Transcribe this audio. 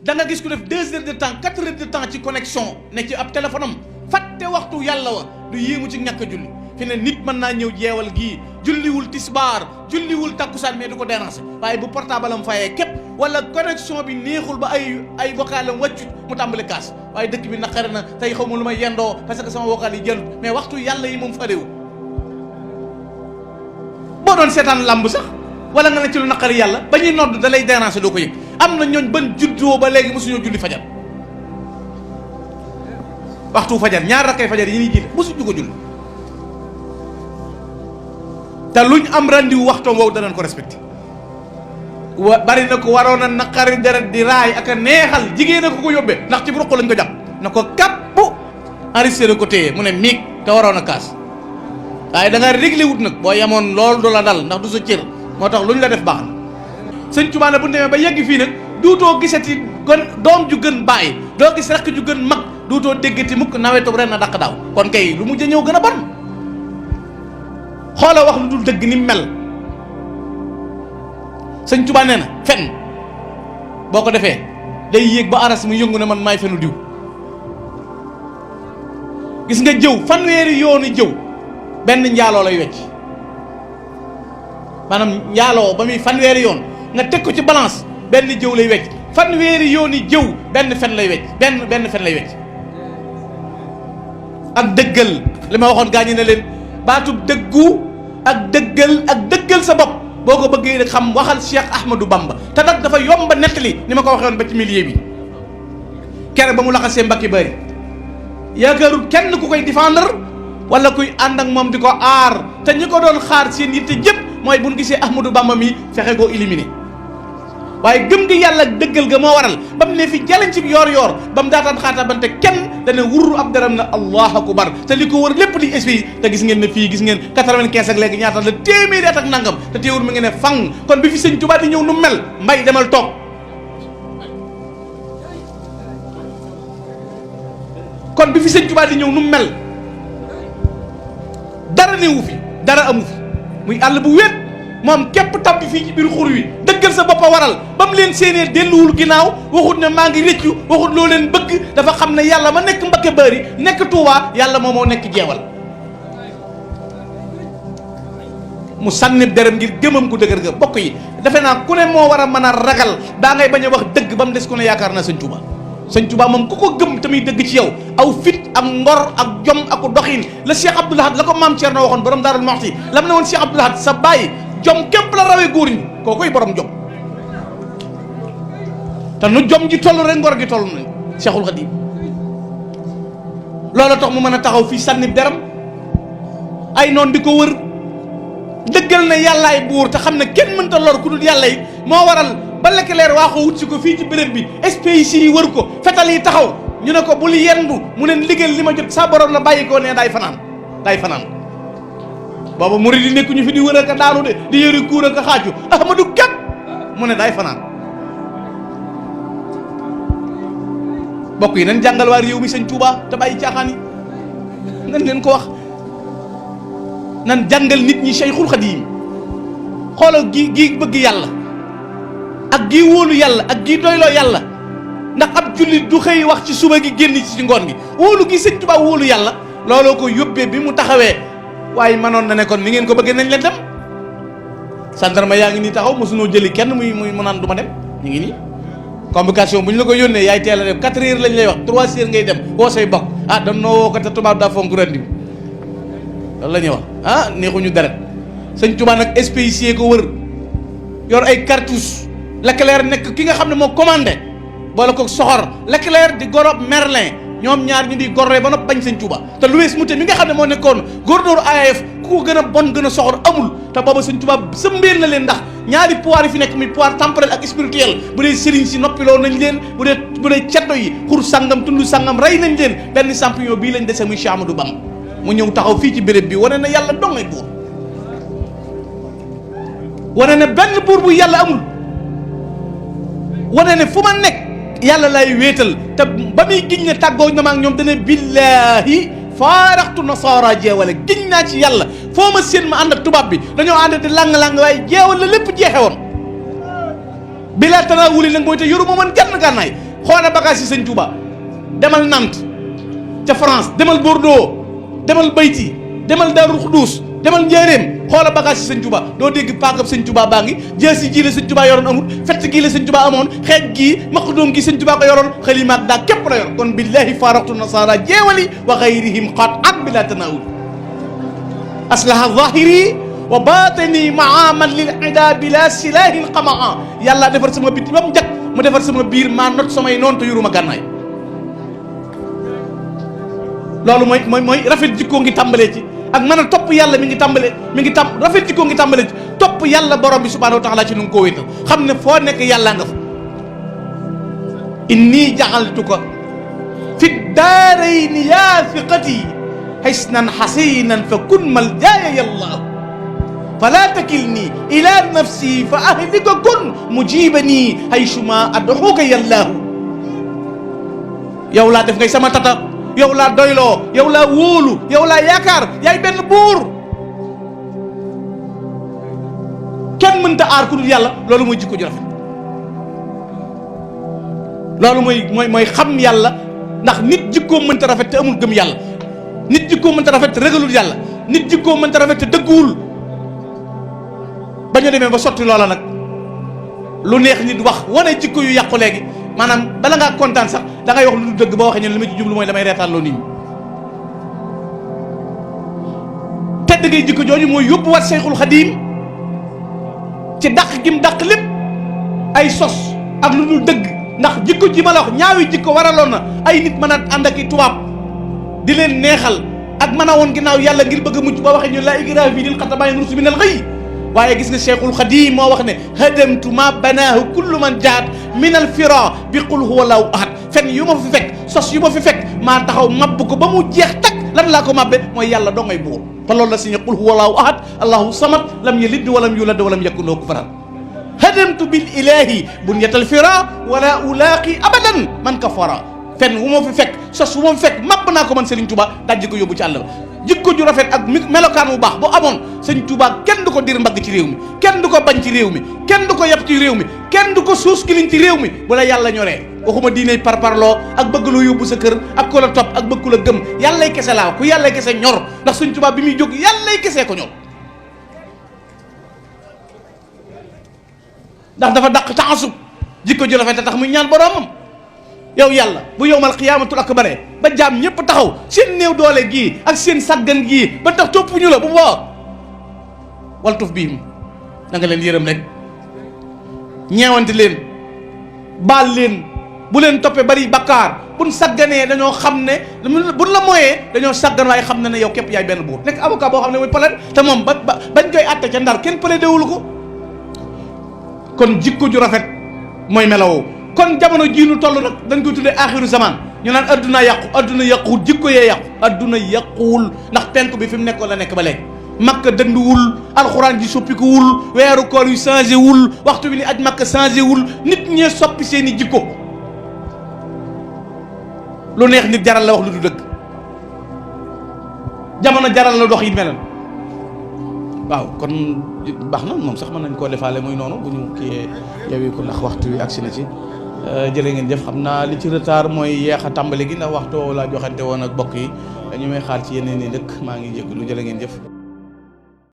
da nga gis ku def 2 heures de temps 4 heures de temps ci connexion ne ci ab téléphone am fàtte waxtu yàlla wa du yéemu ci ñàkk a julli fi ne nit mën naa ñëw jeewal gii julliwul tisbaar julliwul takkusaan mais du ko déranger waaye bu portable am fayee képp wala connexion bi neexul ba ay vocal am wàccut mu tàmbali kaas waaye dëkk bi naqari na tey xaw ma lu may yendoo parce que sama vocal yi jëlut mais waxtu yàlla yi moom faréwu boo doon seetaan làmb sax wala nga ne ci lu naqari yàlla ba ñuy nodd da lay déranger doo ko yëg am na ñooñ ban juddoo ba léegi mosuñoo julli fajar waxtu fajar ñaar rakkay fajar yi ñuy jiite mosuñu ko julli te luñ am rendez-vous waxtoom wow danañ ko respecté bari na ko waroon a naqari deret di raay ak a neexal jigéen a ko yóbbee ndax ci ruq lañ ko jàpp na ko kàpp enregistré ko téye mu ne miig te waroon a kaas waaye da nga réglé wut nag boo yemoon loolu du la dal ndax du sa cër moo tax lu ñu la def baax na sëñ Tuubaa bu ñu demee ba yegg fii nag duutoo gisati gon doom ju gën bàyyi doo gis rakk ju gën mag duutoo déggati mukk nawetu ren na dàq daaw kon kay lu mujj ñëw gën a bon xoola wax lu dul dëgg ni mel sëñ Tuubaa nee na fen boo ko defee day yéeg ba aras mu yëngu ne man maay fenu diw gis nga jëw fanweeri yooni jëw benn njaaloo lay wecc maanaam njaaloo ba muy fanweeri yoon nga teg ko ci balance benn jëw lay wecc fanweeri yooni jëw benn fen lay wecc benn fen lay wecc ak dëggal li ma waxoon gaañu ne leen baatub dëggu ak dëggal sa bopp boo ko bëggee rek xam waxal Cheikh Ahmadou Bamba te nag dafa yomba nettali ni ma ko waxee woon ba ci milieu bi kere ba mu laxasee mbakki bari yaakaarul kenn ku koy défendre wala kuy ànd ak moom di ko aar te ñi ko doon xaar seen yitte jëpp mooy bu ñu gisee Ahmadou Bamba mi fexe koo éliminer waaye gëm nga yàlla ak dëggal ga moo waral ba mu ne fi jaleñ ci yoor ba mu daataan xaatabante kenn dana wurru ab daram na allahu akbar te li ko wër lépp di esprit te gis ngeen ne fii gis ngeen 95 ak léegi ñaata la téeméeri at ak nangam te teewul mi ngi ne fang kon bi fi sëñ Tuubaa di ñëw nu mel mbay demal toog kon bi fi sëñ Tuubaa di ñëw nu mel dara newu fi dara amu fi muy àll bu wéet moom képp tabbi fii ci biir xur wi dëggal sa bopp a waral ba mu leen séenee delluwul ginnaaw waxut ne maa ngi rëccu waxut loo leen bëgg dafa xam ne yàlla ma nekk Mbakke Bari nekk Touba yàlla moom moo nekk jeewal mu sànni dërëm ngir gëmam ku dëgër ga bokk yi defe naa ku ne moo war a mën a ragal daa ngay bañ a wax dëgg ba mu des ku ne yaakaar naa sëñ Touba sëñ Touba moom ku ko gëm tamit dëgg ci yow aw fit ak ngor ak jom ak doxin la Cheikh Abdoul Ahad la ko maam Thierno waxoon borom Daarul Muxti lam ne woon Cheikh Abdoul Ahad sa bàyyi jom képp la rawee góor ñi koo koy borom jom te nu jom ji toll rek ngor gi toll na Cheikhul Khadim loolu tax mu mën a taxaw fii sànni deram ay noon di ko wër dëggal na yàllaay buur te xam ne kenn mënta lor ku dul yàlla yi moo waral ba lekk leer waa ko wut si ko fii ci béréb bi SPIC yi wër ko fetal yi taxaw ñu ne ko bul yendu mu ne liggéey li ma jot sa borom la bàyyi ko ne day fanaan booba murid yi nekkuñu fi di wër ak daanu de di yëri kuur ak xaaju Ahmadu képp mu ne day fanaan bokk yi nañ jàngal waa réew mi sëñ Touba te bàyyi caaxaan yi nañ leen ko wax nan jàngal nit ñi Cheikhul Khadim xoolal gi bëgg yàlla ak gi wóolu yàlla ak gi doyloo yàlla ndax ab jullit du xëy wax ci suba gi génn ci ngoon gi wóolu gi sëñ Touba wóolu yàlla looloo ko yóbbee bi mu taxawee waaye manoon na ne kon ni ngeen ko bëggee nañ leen dem gendarme yaa ngi nii taxaw mosunoo jëli kenn muy mu naan du ma dem ñu ngi nii convocation bu ñu la ko yónnee yaay teel a dem 4 heures lañ lay wax 3 heures ngay dem woo say bokk dañ noo woo ko te tubaab daa fonk rendi loolu la ñuy wax neexuñu deret sëñ Tuubaa nag SPIC ko wër yor ay cartouche Leclerc nekk ki nga xam ne moo commandé boole ko soxor Leclerc di gorob Merlin ñoom ñaar ñu di gorree ba nopp bañ sëñ Tuubaa te Louis Moutet mi nga xam ne moo nekkoon gouverneur AAF ku ko gën a bon gën a soxor amul te booba sëñ Tuubaa sëmbeel na leen ndax ñaari pouvoir yi fi nekk muy pouvoir temporel ak spirituel bu dee sëriñ si noppiloo nañ leen bu dee ceddo yi xur sangam tund sangam rey nañ leen benn champion bii lañ dese muy Cheikh Ahmadou Bamba mu ñëw taxaw fii ci béréb bi wane na yàlla dongay buur wane ne benn buur bu yàlla amul wane ne fu ma nekk yàlla lay wéetal te ba muy giñ ne tàggoo na ma ak ñoom dana billaahi faaraxtu nasaara jeewale giñ naa ci yàlla foo ma seen ma ànd ak tubaab bi dañoo ànd di lang-lang waaye jeewal la lépp jeexe woon bilaa tanaawuli nag mooy te yoru ma man gann gànnaay xoola bagage yi sëñ Touba demal Nantes ca France, demal Bordeaux, demal Bayti, demal Darou Khoudoss, demal Njaaréem, xoola bagage yi sëñ Touba doo dégg paakab sëñ Touba baa ngi jësi ji la sëñ Touba yoroon amul fett gii la sëñ Touba amoon xeej gii maqdoom gi sëñ Touba ko yoroon xalimaak daa képp la yor kon billahi faraqtu nasara jeewali wa gayrihim qat at bila tanawul aslaha zahiri wa batini maaman lil ida bila silahin qamaa yàlla defar sama biti ba mu jag mu defar sama biir maa not samay noonu te yuruma gànnaay loolu mooy rafet jikkoo ngi tàmbalee ci ak mën a topp yàlla mi ngi rafet jikkoo ngi tàmbalee ci topp yàlla borom bi subhanahu wa taala ci nu nga koo wéetal xam ne foo nekk yàlla nga fa inni ja'altuka fi daarayni yaa thiqati hisnan hasinan fa kun maljaaya yallahu fala takilni ila nafsi fa ahlika kun mujibani haysuma ad'uka yallahu yow laa def ngay sama tata yow laa doyloo yow laa wóolu yow laa yaakaar yaay benn buur kenn mënta aar ku dul yàlla loolu mooy jikko ju rafet loolu mooy xam yàlla ndax nit jikkoom mënta rafet te amul gëm yàlla nit jikkoom mënta rafet te ragalul yàlla nit jikkoom mënta rafet te dëgguwul ba ñu demee ba sotti loola nag lu neex nit wax wane jikko yu yàqu léegi maanaam bala ngaa kontaan sax da ngay wax lu dëgg ba waxee ñun li ma ci jublu mooy damay reetaan loo nit ñi tedd ngay jikko jooju mooy yóbbuwaat Seyxul Xadiim ci dàq gim dàq lépp ay sos ak lu dul dëgg ndax jikko ji ma la wax ñaawi jikko waraloon na ay nit mën a ànd ak i tubaab di leen neexal ak mën a woon ginnaaw yàlla ngir bëgg a mucc ba waxee ñun laa ikraaha fii diin qad tabayyana rushdu minal ghayy waaye gis nga Cheikhul Khadim moo wax ne hadamtu ma banaahu kullu man jaat min al fira bi qul huwa allahu ahad fen yu ma fi fekk sos yu ma fi fekk maa taxaw mabb ko ba mu jeex tak lan laa ko mabbe mooy yàlla doo ngay buur te loolu la si ne qul huwa allahu ahad allahu samad lam yalid walam yulad walam yakun lahu kufuwan hadamtu bil ilahi bunyatal fira wala ulaaqi abadan man kafara fen wu ma fi fekk sos wu ma fi fekk mabb naa ko man Serigne Touba dajji ko yóbbu ci àll ba jikko ju rafet ak melokaan bu baax bu amoon sëñ Touba kenn du ko dir mbagg ci réew mi kenn du ko bañ ci réew mi kenn du ko yab ci réew mi kenn du ko suus kiliñ ci réew mi bu la yàlla ñoree waxuma diine parparloo ak bëgg loo yóbbu sa kër ak ko la topp ak bëgg ku la gëm yàllay kese laa ku yàllay kese ñor ndax sëñ Touba bi muy jóg yàllay kese ko ñor ndax dafa dàq taasub jikko ju rafet tax muy ñaan boromam yow yàlla bu yowmal qiyaamatul akbar ba jaam ñëpp taxaw seen néew doole gii ak seen saggan gii ba tax topp ñu la bu boo waltuf biim da nga leen yërëm rek ñeewante leen baal leen bu leen toppee bari bakkaar buñ sagganee dañoo xam ne buñ la mooyee dañoo saggan waaye xam na ne yow képp yaay benn buur nekk avocat boo xam ne mooy plaide te moom bañ koy àtte ca ndar kenn plaidé wul ko kon jikko ju rafet mooy melawoo kon jamono jii nu toll nag dañ koy tuddee axiru zaman ñu naan adduna yàqu adduna yàquwul jikko yee yàqu adduna yàquwul ndax penk bi fi mu nekkoon la nekk ba léegi makka dënduwul alxuraan ji soppikuwul weeru koor yu changé wul waxtu bi ni aj makka changé wul nit ñee soppi seen i jikko lu neex nit jaral la wax lu du dëgg jamono jaral la dox yi mel waaw kon baax na moom sax mën nañ koo defaale muy noonu bu ñu kiyee yow ko ndax waxtu wi agsi na ci jërë ngeen jëf xam naa li ci retard mooy yeex a tàmbali gi ndax waxtu woowu laa joxante woon ak bokk yi ñu may xaar ci yeneen i dëkk maa ngi jégalu jërë ngeen jëf